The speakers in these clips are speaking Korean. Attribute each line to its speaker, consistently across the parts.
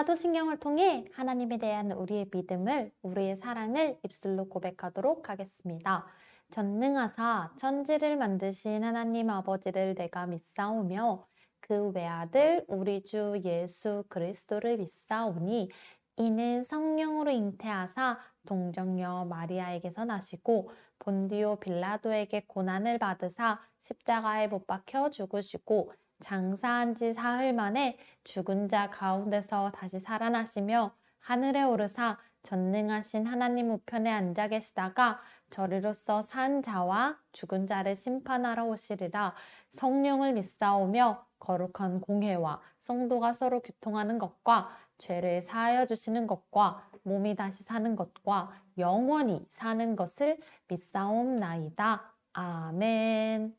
Speaker 1: 사도신경을 통해 하나님에 대한 우리의 믿음을, 우리의 사랑을 입술로 고백하도록 하겠습니다. 전능하사 천지를 만드신 하나님 아버지를 내가 믿사오며 그 외아들 우리 주 예수 그리스도를 믿사오니 이는 성령으로 잉태하사 동정녀 마리아에게서 나시고 본디오 빌라도에게 고난을 받으사 십자가에 못 박혀 죽으시고 장사한 지 사흘 만에 죽은 자 가운데서 다시 살아나시며 하늘에 오르사 전능하신 하나님 우편에 앉아 계시다가 저리로서 산 자와 죽은 자를 심판하러 오시리라. 성령을 믿사오며 거룩한 공회와 성도가 서로 교통하는 것과 죄를 사하여 주시는 것과 몸이 다시 사는 것과 영원히 사는 것을 믿사옵나이다. 아멘.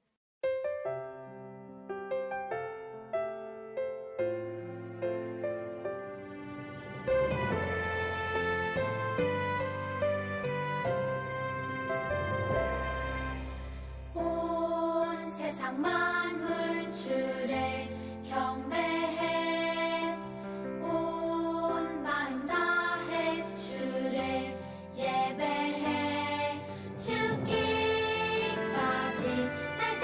Speaker 2: 온 세상 만물 주를 경배해 온 마음 다해 주를 예배해 죽기까지 날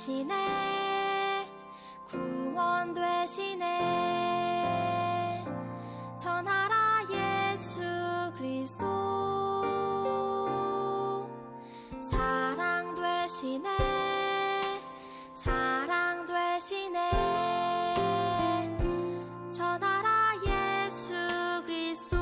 Speaker 2: 되시네 구원 되시네 전하라 예수 그리스도 사랑 되시네 사랑 되시네 전하라 예수 그리스도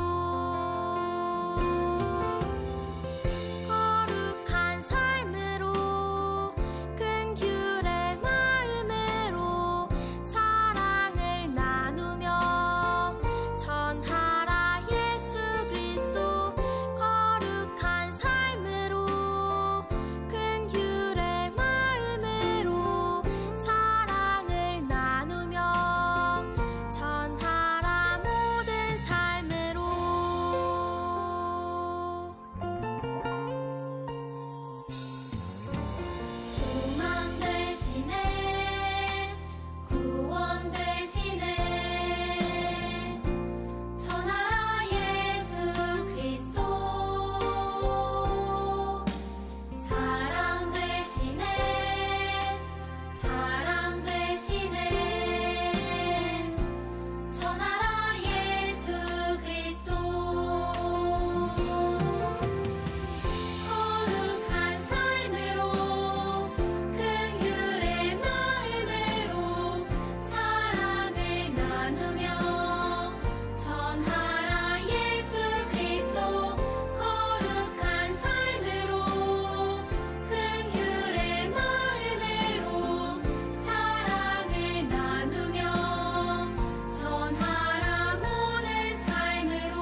Speaker 2: 거룩한 삶으로 긍휼의 마음으로 사랑을 나누며 전하라 예수 그리스도 거룩한 삶으로 긍휼의 마음으로 사랑을 나누며 전하라 모든 삶으로 소망 되시네 구원 되시네 전하라 예수 그리스도 사랑 되시네 자랑 되시네 전하라 예수 그리스도 거룩한 삶으로 긍휼의 마음으로 사랑을 나누며 전하라 예수 그리스도 거룩한 삶으로 긍휼의 마음으로 사랑을 나누며 전하라 모든 삶으로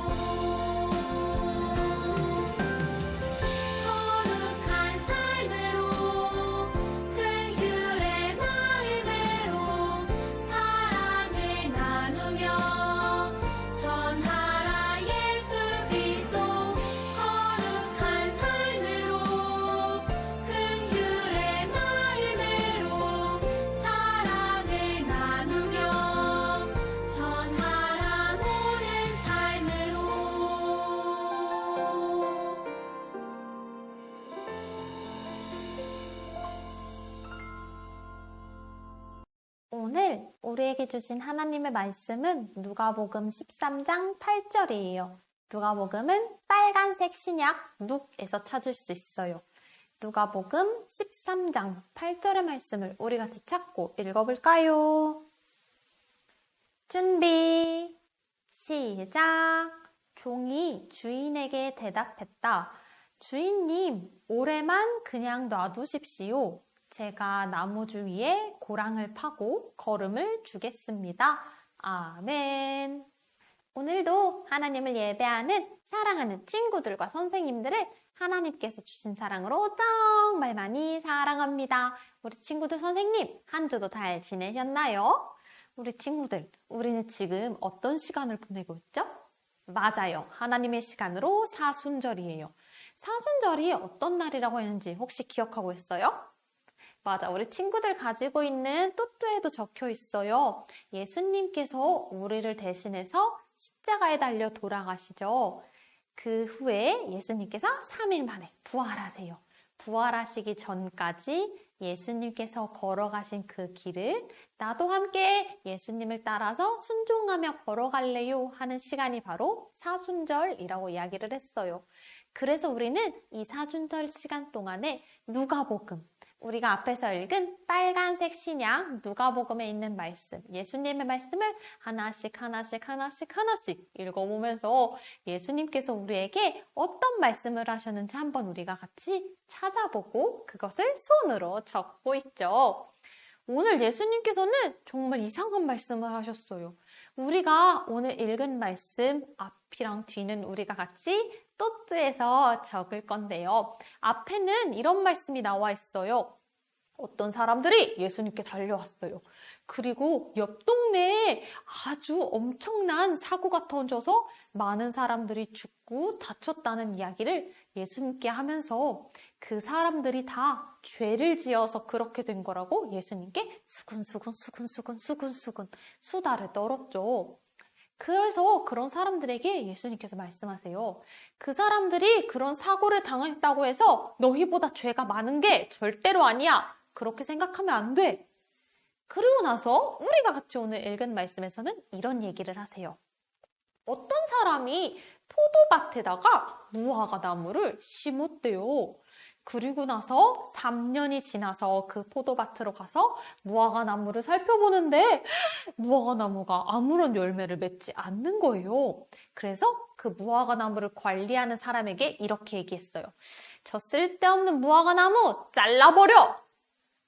Speaker 2: 거룩한 삶으로 긍휼의 마음으로 사랑을 나누며 전하라 예수 그리스도 거룩한 삶으로 긍휼의 마음으로 사랑을 나누며 전하라 모든 삶으로
Speaker 1: 오늘 우리에게 주신 하나님의 말씀은 누가복음 13장 8절이에요. 누가복음은 빨간색 신약 눅에서 찾을 수 있어요. 누가복음 13장 8절의 말씀을 우리 같이 찾고 읽어볼까요? 준비, 시작! 종이 주인에게 대답했다. 주인님, 올해만 그냥 놔두십시오. 제가 나무 주위에 고랑을 파고 거름을 주겠습니다. 아멘. 오늘도 하나님을 예배하는 사랑하는 친구들과 선생님들을 하나님께서 주신 사랑으로 정말 많이 사랑합니다. 우리 친구들 선생님, 한 주도 잘 지내셨나요? 우리 친구들, 우리는 지금 어떤 시간을 보내고 있죠? 맞아요. 하나님의 시간으로 사순절이에요. 사순절이 어떤 날이라고 했는지 혹시 기억하고 있어요? 맞아. 우리 친구들 가지고 있는 또뚜에도 적혀 있어요. 예수님께서 우리를 대신해서 십자가에 달려 돌아가시죠. 그 후에 예수님께서 3일 만에 부활하세요. 부활하시기 전까지 예수님께서 걸어가신 그 길을 나도 함께 예수님을 따라서 순종하며 걸어갈래요 하는 시간이 바로 사순절이라고 이야기를 했어요. 그래서 우리는 이 사순절 시간 동안에 누가복음, 우리가 앞에서 읽은 빨간색 신약 누가복음에 있는 말씀, 예수님의 말씀을 하나씩 읽어보면서 예수님께서 우리에게 어떤 말씀을 하셨는지 한번 우리가 같이 찾아보고 그것을 손으로 적고 있죠. 오늘 예수님께서는 정말 이상한 말씀을 하셨어요. 우리가 오늘 읽은 말씀 앞이랑 뒤는 우리가 같이 또트에서 적을 건데요. 앞에는 이런 말씀이 나와 있어요. 어떤 사람들이 예수님께 달려왔어요. 그리고 옆 동네에 아주 엄청난 사고가 터져서 많은 사람들이 죽고 다쳤다는 이야기를 예수님께 하면서 그 사람들이 다 죄를 지어서 그렇게 된 거라고 예수님께 수근수근 수다를 떨었죠. 그래서 그런 사람들에게 예수님께서 말씀하세요. 그 사람들이 그런 사고를 당했다고 해서 너희보다 죄가 많은 게 절대로 아니야. 그렇게 생각하면 안 돼. 그리고 나서 우리가 같이 오늘 읽은 말씀에서는 이런 얘기를 하세요. 어떤 사람이 포도밭에다가 무화과 나무를 심었대요. 그리고 나서 3년이 지나서 그 포도밭으로 가서 무화과 나무를 살펴보는데 무화과 나무가 아무런 열매를 맺지 않는 거예요. 그래서 그 무화과 나무를 관리하는 사람에게 이렇게 얘기했어요. 저 쓸데없는 무화과 나무 잘라버려!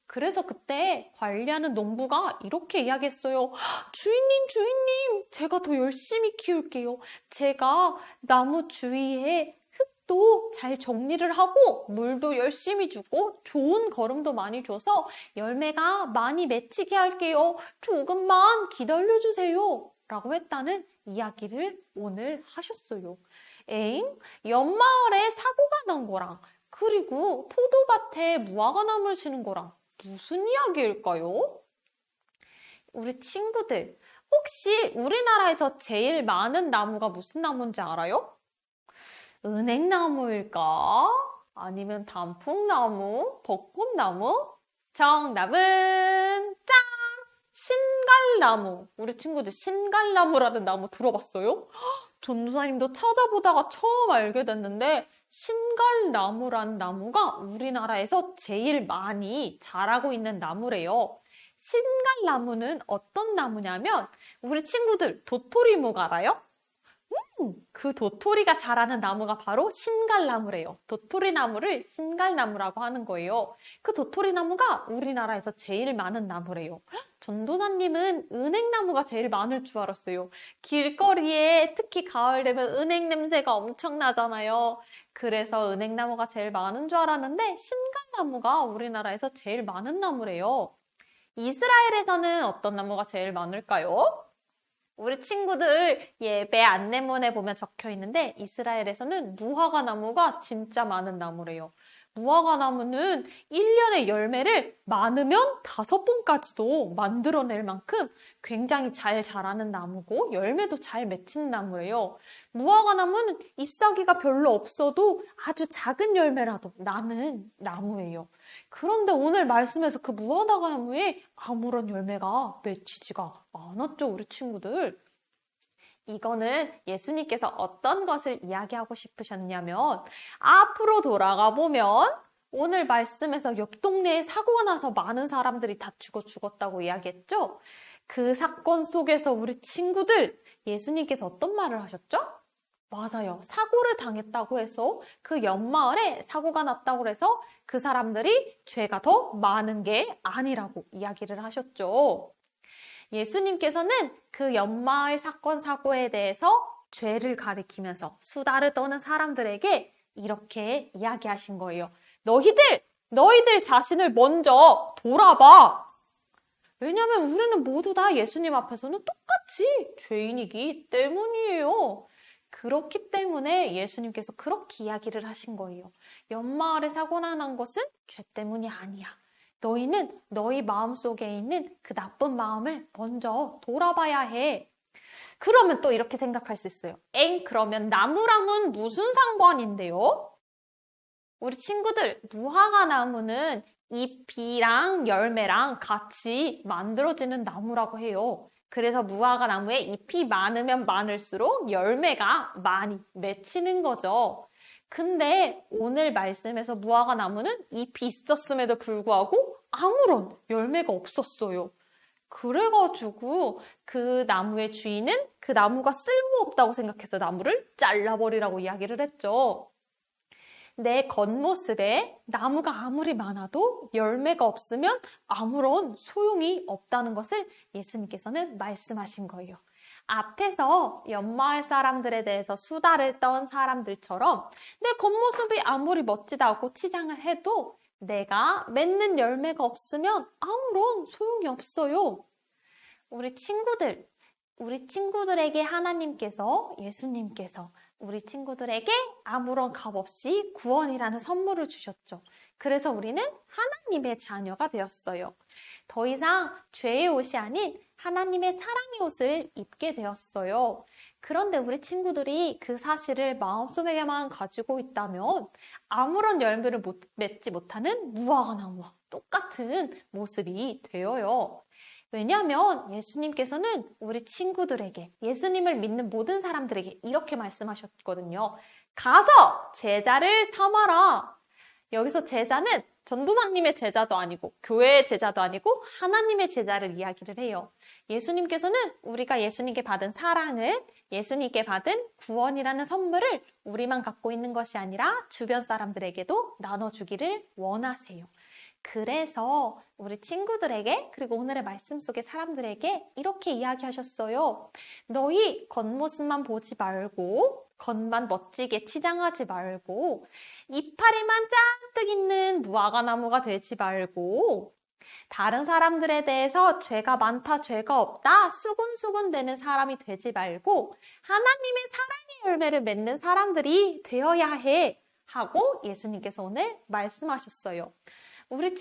Speaker 1: 그래서 그때 관리하는 농부가 이렇게 이야기했어요. 주인님, 제가 더 열심히 키울게요. 제가 나무 주위에 흙도 잘 정리를 하고 물도 열심히 주고 좋은 거름도 많이 줘서 열매가 많이 맺히게 할게요. 조금만 기다려주세요. 라고 했다는 이야기를 오늘 하셨어요. 연마을에 사고가 난 거랑 그리고 포도밭에 무화과 나무를 심는 거랑 무슨 이야기일까요? 우리 친구들, 혹시 우리나라에서 제일 많은 나무가 무슨 나무인지 알아요? 은행나무일까? 아니면 단풍나무? 벚꽃나무? 정답은 짠! 신갈나무. 우리 친구들 신갈나무라는 나무 들어봤어요? 전도사님도 찾아보다가 처음 알게 됐는데 신갈나무라는 나무가 우리나라에서 제일 많이 자라고 있는 나무래요. 신갈나무는 어떤 나무냐면 우리 친구들 도토리묵 알아요? 그 도토리가 자라는 나무가 바로 신갈나무래요. 도토리나무를 신갈나무라고 하는 거예요. 그 도토리나무가 우리나라에서 제일 많은 나무래요. 전도사님은 은행나무가 제일 많을 줄 알았어요. 길거리에 특히 가을 되면 은행 냄새가 엄청나잖아요. 그래서 은행나무가 제일 많은 줄 알았는데 신갈나무가 우리나라에서 제일 많은 나무래요. 이스라엘에서는 어떤 나무가 제일 많을까요? 우리 친구들 예배 안내문에 보면 적혀 있는데 이스라엘에서는 무화과 나무가 진짜 많은 나무래요. 무화과 나무는 1년에 열매를 많으면 5번까지도 만들어낼 만큼 굉장히 잘 자라는 나무고 열매도 잘 맺히는 나무래요. 무화과 나무는 잎사귀가 별로 없어도 아주 작은 열매라도 나는 나무예요. 그런데 오늘 말씀에서 그 무화과 나무에 아무런 열매가 맺히지가 않았죠, 우리 친구들. 이거는 예수님께서 어떤 것을 이야기하고 싶으셨냐면 앞으로 돌아가 보면 오늘 말씀에서 옆 동네에 사고가 나서 많은 사람들이 다치고 죽었다고 이야기했죠? 그 사건 속에서 우리 친구들 예수님께서 어떤 말을 하셨죠? 맞아요. 사고를 당했다고 해서 그 옆마을에 사고가 났다고 해서 그 사람들이 죄가 더 많은 게 아니라고 이야기를 하셨죠. 예수님께서는 그 옆마을 사건 사고에 대해서 죄를 가리키면서 수다를 떠는 사람들에게 이렇게 이야기하신 거예요. 너희들 자신을 먼저 돌아봐. 왜냐하면 우리는 모두 다 예수님 앞에서는 똑같이 죄인이기 때문이에요. 그렇기 때문에 예수님께서 그렇게 이야기를 하신 거예요. 옆마을에 사고가 난 것은 죄 때문이 아니야. 너희는 너희 마음속에 있는 그 나쁜 마음을 먼저 돌아봐야 해. 그러면 또 이렇게 생각할 수 있어요. 그러면 나무랑은 무슨 상관인데요? 우리 친구들, 무화과 나무는 잎이랑 열매랑 같이 만들어지는 나무라고 해요. 그래서 무화과 나무에 잎이 많으면 많을수록 열매가 많이 맺히는 거죠. 근데 오늘 말씀에서 무화과 나무는 잎이 있었음에도 불구하고 아무런 열매가 없었어요. 그래가지고 그 나무의 주인은 그 나무가 쓸모없다고 생각해서 나무를 잘라버리라고 이야기를 했죠. 내 겉모습에 나무가 아무리 많아도 열매가 없으면 아무런 소용이 없다는 것을 예수님께서는 말씀하신 거예요. 앞에서 옆마을 사람들에 대해서 수다를 떤 사람들처럼 내 겉모습이 아무리 멋지다고 치장을 해도 내가 맺는 열매가 없으면 아무런 소용이 없어요. 우리 친구들에게 하나님께서, 예수님께서 우리 친구들에게 아무런 값 없이 구원이라는 선물을 주셨죠. 그래서 우리는 하나님의 자녀가 되었어요. 더 이상 죄의 옷이 아닌 하나님의 사랑의 옷을 입게 되었어요. 그런데 우리 친구들이 그 사실을 마음속에만 가지고 있다면 아무런 열매를 맺지 못하는 무화과 나무와 똑같은 모습이 되어요. 왜냐하면 예수님께서는 우리 친구들에게, 예수님을 믿는 모든 사람들에게 이렇게 말씀하셨거든요. 가서 제자를 삼아라. 여기서 제자는 전도사님의 제자도 아니고 교회의 제자도 아니고 하나님의 제자를 이야기를 해요. 예수님께서는 우리가 예수님께 받은 사랑을, 예수님께 받은 구원이라는 선물을 우리만 갖고 있는 것이 아니라 주변 사람들에게도 나눠주기를 원하세요. 그래서 우리 친구들에게, 그리고 오늘의 말씀 속의 사람들에게 이렇게 이야기하셨어요. 너희 겉모습만 보지 말고, 겉만 멋지게 치장하지 말고, 이파리만 잔뜩 있는 무화과 나무가 되지 말고, 다른 사람들에 대해서 죄가 많다, 죄가 없다, 수군수군 되는 사람이 되지 말고, 하나님의 사랑의 열매를 맺는 사람들이 되어야 해. 하고 예수님께서 오늘 말씀하셨어요. 우리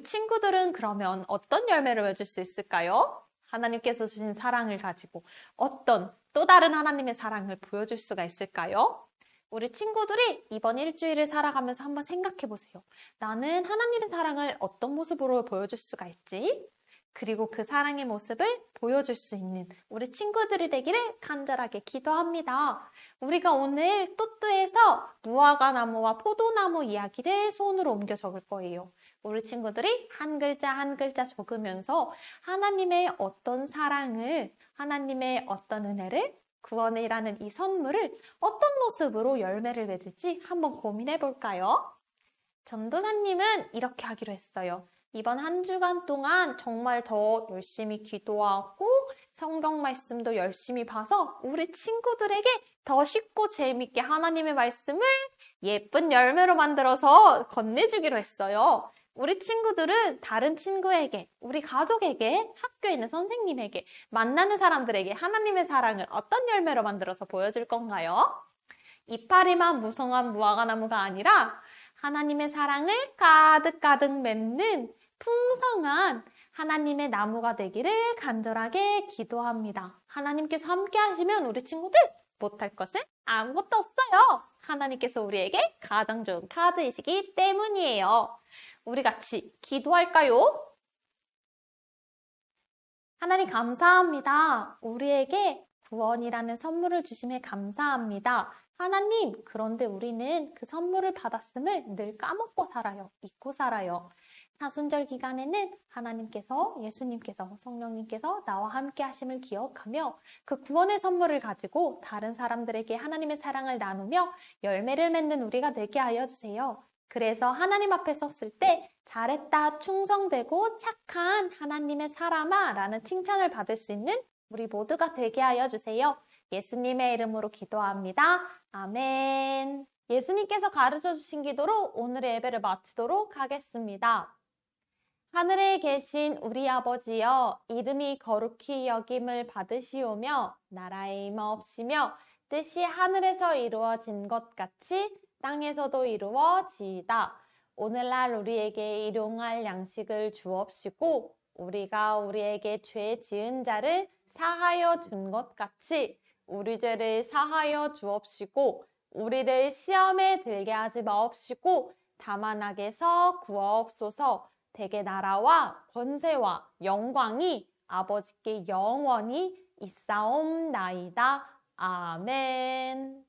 Speaker 1: 친구들은 그러면 어떤 열매를 맺을 수 있을까요? 하나님께서 주신 사랑을 가지고 어떤 또 다른 하나님의 사랑을 보여줄 수가 있을까요? 우리 친구들이 이번 일주일을 살아가면서 한번 생각해 보세요. 나는 하나님의 사랑을 어떤 모습으로 보여줄 수가 있지? 그리고 그 사랑의 모습을 보여줄 수 있는 우리 친구들이 되기를 간절하게 기도합니다. 우리가 오늘 또또에서 무화과 나무와 포도나무 이야기를 손으로 옮겨 적을 거예요. 우리 친구들이 한 글자 한 글자 적으면서 하나님의 어떤 사랑을, 하나님의 어떤 은혜를, 구원이라는 이 선물을 어떤 모습으로 열매를 맺을지 한번 고민해 볼까요? 전도사님은 이렇게 하기로 했어요. 이번 한 주간 동안 정말 더 열심히 기도하고 성경 말씀도 열심히 봐서 우리 친구들에게 더 쉽고 재밌게 하나님의 말씀을 예쁜 열매로 만들어서 건네주기로 했어요. 우리 친구들은 다른 친구에게, 우리 가족에게, 학교에 있는 선생님에게, 만나는 사람들에게 하나님의 사랑을 어떤 열매로 만들어서 보여줄 건가요? 이파리만 무성한 무화과 나무가 아니라 하나님의 사랑을 가득가득 맺는 풍성한 하나님의 나무가 되기를 간절하게 기도합니다. 하나님께서 함께 하시면 우리 친구들 못할 것은 아무것도 없어요. 하나님께서 우리에게 가장 좋은 카드이시기 때문이에요. 우리 같이 기도할까요? 하나님 감사합니다. 우리에게 구원이라는 선물을 주심에 감사합니다. 하나님, 그런데 우리는 그 선물을 받았음을 늘 까먹고 살아요. 잊고 살아요. 사순절 기간에는 하나님께서, 예수님께서, 성령님께서 나와 함께 하심을 기억하며 그 구원의 선물을 가지고 다른 사람들에게 하나님의 사랑을 나누며 열매를 맺는 우리가 되게 하여 주세요. 그래서 하나님 앞에 섰을 때 잘했다, 충성되고 착한 하나님의 사람아 라는 칭찬을 받을 수 있는 우리 모두가 되게 하여 주세요. 예수님의 이름으로 기도합니다. 아멘. 예수님께서 가르쳐 주신 기도로 오늘의 예배를 마치도록 하겠습니다. 하늘에 계신 우리 아버지여, 이름이 거룩히 여김을 받으시오며 나라의 임하옵시며 뜻이 하늘에서 이루어진 것 같이 땅에서도 이루어지이다. 오늘날 우리에게 일용할 양식을 주옵시고 우리가 우리에게 죄 지은 자를 사하여 준 것 같이 우리 죄를 사하여 주옵시고 우리를 시험에 들게 하지 마옵시고 다만 악에서 구하옵소서. 대개 나라와 권세와 영광이 아버지께 영원히 있사옵나이다. 아멘.